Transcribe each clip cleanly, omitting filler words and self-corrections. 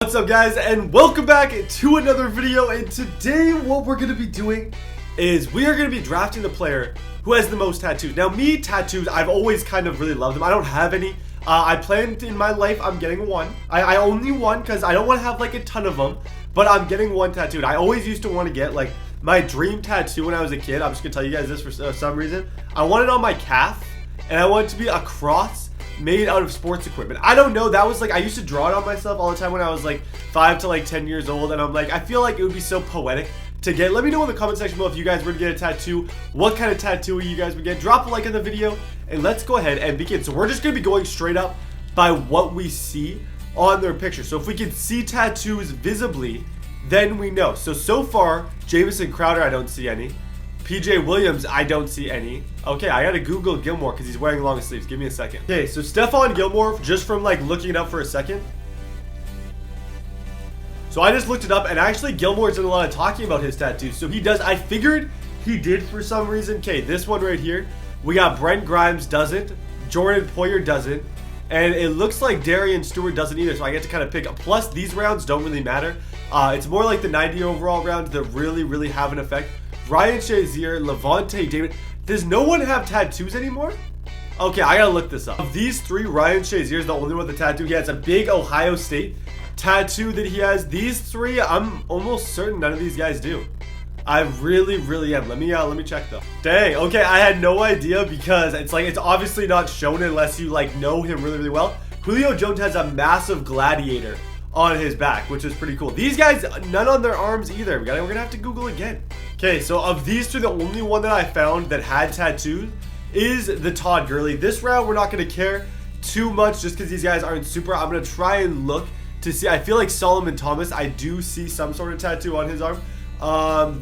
What's up, guys, and welcome back to another video. And today what we're going to be doing is we are going to be drafting the player who has the most tattoos. Now, me, tattoos, I've always kind of really loved them. I don't have any. I planned in my life I'm getting one. I only one because I don't want to have like a ton of them, but I'm getting one tattooed. I always used to want to get like my dream tattoo when I was a kid. I'm just going to tell you guys this for some reason. I want it on my calf, and I want it to be a cross made out of sports equipment. I don't know, that was like, I used to draw it on myself all the time when I was like 5 to like 10 years old, and I'm like, I feel like it would be so poetic to get. Let me know in the comment section below if you guys were to get a tattoo, what kind of tattoo you guys would get. Drop a like in the video, and let's go ahead and begin. So we're just going to be going straight up by what we see on their picture. So if we can see tattoos visibly, then we know. So far, Jamison Crowder, I don't see any. PJ Williams, I don't see any. Okay, I gotta Google Gilmore because he's wearing long sleeves. Give me a second. Okay, so Stephon Gilmore, just from like looking it up for a second. So I just looked it up, and actually Gilmore's done a lot of talking about his tattoos. So he does. I figured he did for some reason. Okay, this one right here. We got Brent Grimes doesn't. Jordan Poyer doesn't. And it looks like Darian Stewart doesn't either. So I get to kind of pick up. Plus, these rounds don't really matter. It's more like the 90 overall rounds that really have an effect. Ryan Shazier, Lavonte David. Does no one have tattoos anymore? Okay, I gotta look this up. Of these three, Ryan Shazier is the only one with a tattoo. He has a big Ohio State tattoo that he has. These three, I'm almost certain none of these guys do. I really am. Let me check though. Dang, okay, I had no idea because it's like, it's obviously not shown unless you like know him really well. Julio Jones has a massive gladiator on his back, which is pretty cool. These guys, none on their arms either. We're gonna have to Google again. Okay, so of these two, the only one that I found that had tattoos is the Todd Gurley. This round, we're not gonna care too much just because these guys aren't super. I'm gonna try and look to see. I feel like Solomon Thomas, I do see some sort of tattoo on his arm.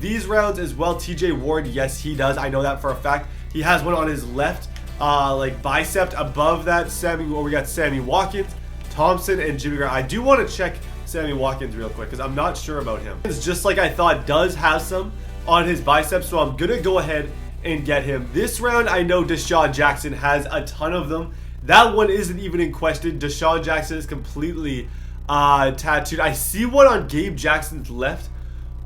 These rounds as well, TJ Ward, yes, he does. I know that for a fact. He has one on his left, like bicep. Above that, we got Sammy Watkins, Thompson, and Jimmy Graham. I do want to check Sammy Watkins real quick because I'm not sure about him. It's just like I thought, does have some on his biceps, so I'm gonna go ahead and get him. This round, I know DeSean Jackson has a ton of them. That one isn't even in question. DeSean Jackson is completely tattooed. I see one on Gabe Jackson's left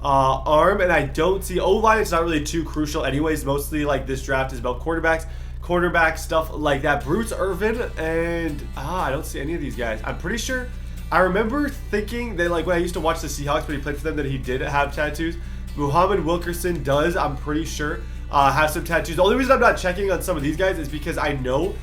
arm, and I don't see O-line. It's not really too crucial anyways. Mostly like this draft is about quarterback stuff like that. Bruce Irvin, and I don't see any of these guys. I'm pretty sure, I remember thinking that like when I used to watch the Seahawks when he played for them that he did have tattoos. Muhammad Wilkerson does, I'm pretty sure, have some tattoos. The only reason I'm not checking on some of these guys is because I know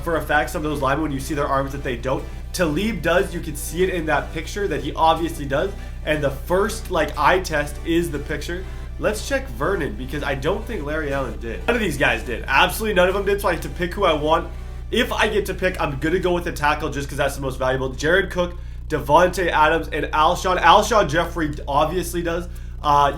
for a fact some of those linemen, when you see their arms, that they don't. Talib does. You can see it in that picture that he obviously does. And the first like eye test is the picture. Let's check Vernon because I don't think Larry Allen did. None of these guys did. Absolutely none of them did, so I get to pick who I want. If I get to pick, I'm going to go with the tackle just because that's the most valuable. Jared Cook, Devontae Adams, and Alshon Jeffrey obviously does.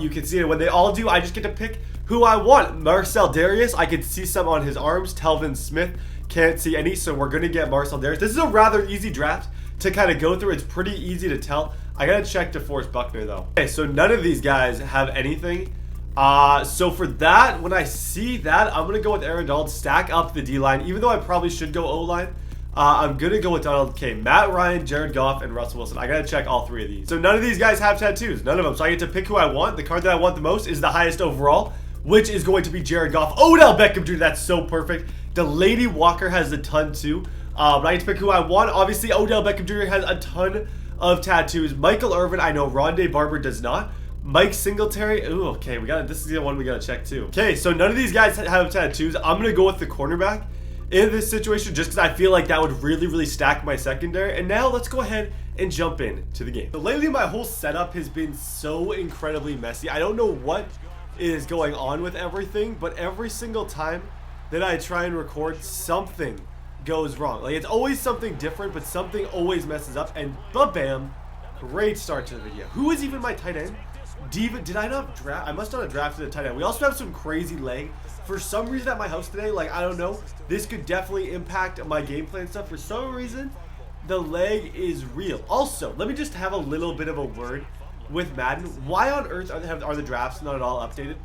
You can see it when they all do. I just get to pick who I want. Marcel Darius, I can see some on his arms. Telvin Smith, can't see any, so we're going to get Marcel Darius. This is a rather easy draft to kind of go through. It's pretty easy to tell. I got to check DeForest Buckner, though. Okay, so none of these guys have anything. So for that, when I see that, I'm going to go with Aaron Donald, stack up the D-line, even though I probably should go O-line. I'm going to go with Donald K. Matt Ryan, Jared Goff, and Russell Wilson. I got to check all three of these. So none of these guys have tattoos. None of them. So I get to pick who I want. The card that I want the most is the highest overall, which is going to be Jared Goff. Odell Beckham Jr. That's so perfect. The Lady Walker has a ton too. But I get to pick who I want. Obviously, Odell Beckham Jr. has a ton of tattoos. Michael Irvin, I know Rondé Barber does not. Mike Singletary, ooh, okay, this is the one we got to check too. Okay, so none of these guys have tattoos. I'm going to go with the cornerback in this situation just because I feel like that would really stack my secondary. And now let's go ahead and jump into the game. So lately my whole setup has been so incredibly messy. I don't know what is going on with everything, but every single time that I try and record, something goes wrong. Like, it's always something different, but something always messes up. And bam, great start to the video. Who is even my tight end? Did I not draft? I must not have drafted a tight end. We also have some crazy leg. For some reason at my house today, like, I don't know, this could definitely impact my game plan stuff. For some reason, the leg is real. Also, let me just have a little bit of a word with Madden. Why on earth are the drafts not at all updated?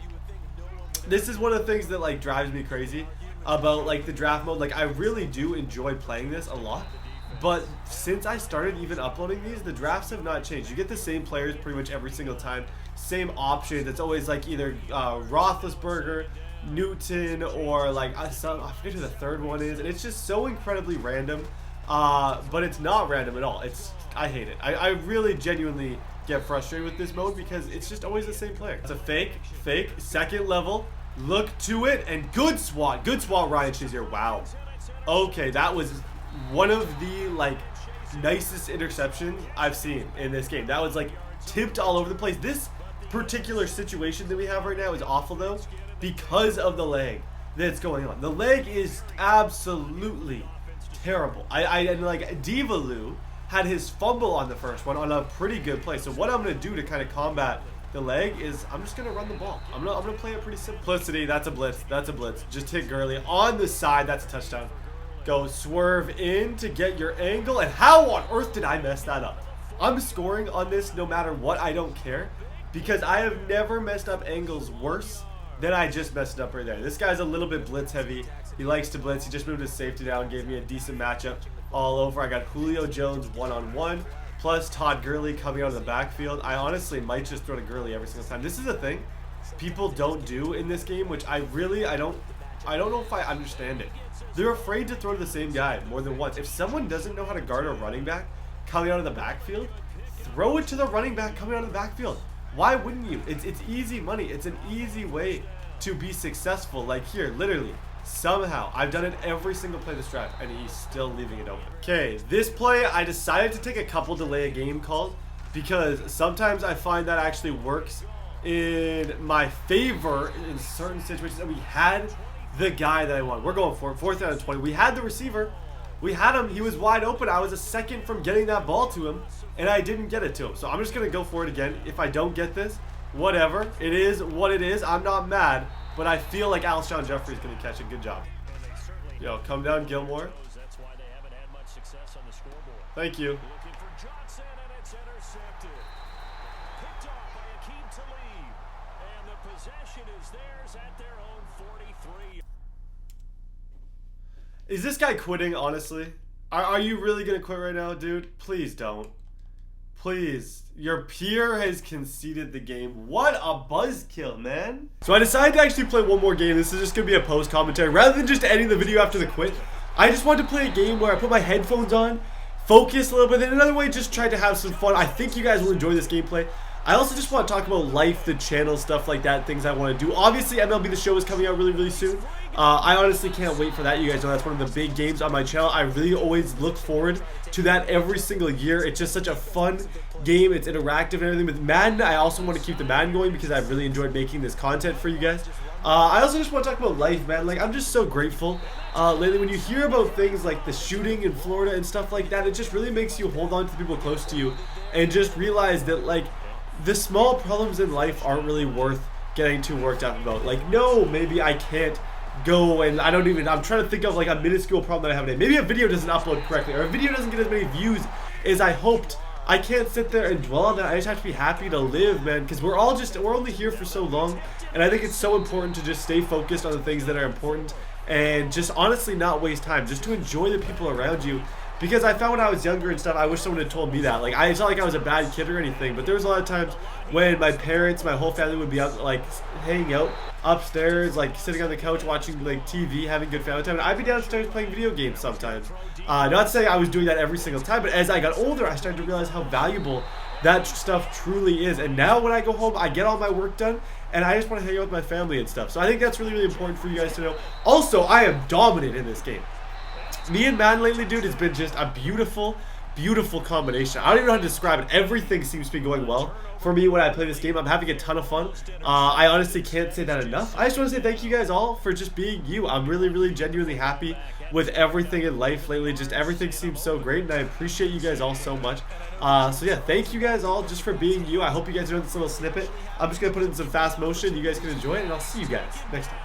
This is one of the things that like drives me crazy about like the draft mode. Like, I really do enjoy playing this a lot, But since I started even uploading these, the drafts have not changed. You get the same players pretty much every single time. Same options. It's always like either Roethlisberger, Newton, or like I forget who the third one is. And it's just so incredibly random. But it's not random at all. I hate it. I really genuinely get frustrated with this mode because it's just always the same player. It's a fake, second level. Look to it, and good swat, Ryan Shazier. Wow. Okay, that was one of the like nicest interceptions I've seen in this game. That was like tipped all over the place. This particular situation that we have right now is awful though because of the lag that's going on. The lag is absolutely terrible. And like Divalu had his fumble on the first one on a pretty good play. So what I'm gonna do to kind of combat the leg is I'm just gonna run the ball. I'm gonna play it pretty simplicity. That's a blitz. Just hit Gurley on the side. That's a touchdown. Go swerve in to get your angle. And how on earth did I mess that up? I'm scoring on this no matter what. I don't care because I have never messed up angles worse than I just messed it up right there. This guy's a little bit blitz heavy. He likes to blitz. He just moved his safety down, gave me a decent matchup all over. I got Julio Jones one-on-one. Plus Todd Gurley coming out of the backfield. I honestly might just throw to Gurley every single time. This is a thing people don't do in this game, which I don't know if I understand it. They're afraid to throw to the same guy more than once. If someone doesn't know how to guard a running back coming out of the backfield, throw it to the running back coming out of the backfield. Why wouldn't you? It's easy money. It's an easy way to be successful. Like here, literally. Somehow, I've done it every single play this drive, and he's still leaving it open. Okay, this play, I decided to take a couple delay a game calls because sometimes I find that actually works in my favor in certain situations. And we had the guy that I wanted. We're going for it. 4th down and 20. We had the receiver. We had him. He was wide open. I was a second from getting that ball to him, and I didn't get it to him. So I'm just going to go for it again. If I don't get this, whatever. It is what it is. I'm not mad. But I feel like Alshon Jeffrey's going to catch it. Good job. Yo, come down, Gilmore. Thank you. Is this guy quitting, honestly? Are you really going to quit right now, dude? Please don't. Please. Your peer has conceded the game. What a buzzkill, man. So I decided to actually play one more game. This is just going to be a post commentary. Rather than just ending the video after the quit, I just wanted to play a game where I put my headphones on, focus a little bit, and another way just tried to have some fun. I think you guys will enjoy this gameplay. I also just want to talk about life, the channel, stuff like that, things I want to do. Obviously, MLB The Show is coming out really, really soon. I honestly can't wait for that. You guys know that's one of the big games on my channel. I really always look forward to that every single year. It's just such a fun game. It's interactive and everything. With Madden, I also want to keep the Madden going because I've really enjoyed making this content for you guys. I also just want to talk about life, man. Like, I'm just so grateful. Lately, when you hear about things like the shooting in Florida and stuff like that, it just really makes you hold on to the people close to you and just realize that, like, the small problems in life aren't really worth getting too worked up about. Like, no, maybe I can't go and I'm trying to think of like a minuscule problem that I have today. Maybe a video doesn't upload correctly or a video doesn't get as many views as I hoped. I can't sit there and dwell on that. I just have to be happy to live, man, because we're only here for so long, and I think it's so important to just stay focused on the things that are important and just honestly not waste time, just to enjoy the people around you. Because I found when I was younger and stuff, I wish someone had told me that. Like, it's not like I was a bad kid or anything, but there was a lot of times when my parents, my whole family would be out, like, hanging out upstairs, like, sitting on the couch watching, like, TV, having good family time, and I'd be downstairs playing video games sometimes. Not saying I was doing that every single time, but as I got older, I started to realize how valuable that stuff truly is. And now when I go home, I get all my work done, and I just want to hang out with my family and stuff. So I think that's really, really important for you guys to know. Also, I am dominant in this game. Me and Madden lately, dude, has been just a beautiful, beautiful combination. I don't even know how to describe it. Everything seems to be going well for me when I play this game. I'm having a ton of fun. I honestly can't say that enough. I just want to say thank you guys all for just being you. I'm really, really genuinely happy with everything in life lately. Just everything seems so great, and I appreciate you guys all so much. So yeah, thank you guys all just for being you. I hope you guys enjoyed this little snippet. I'm just going to put it in some fast motion. You guys can enjoy it, and I'll see you guys next time.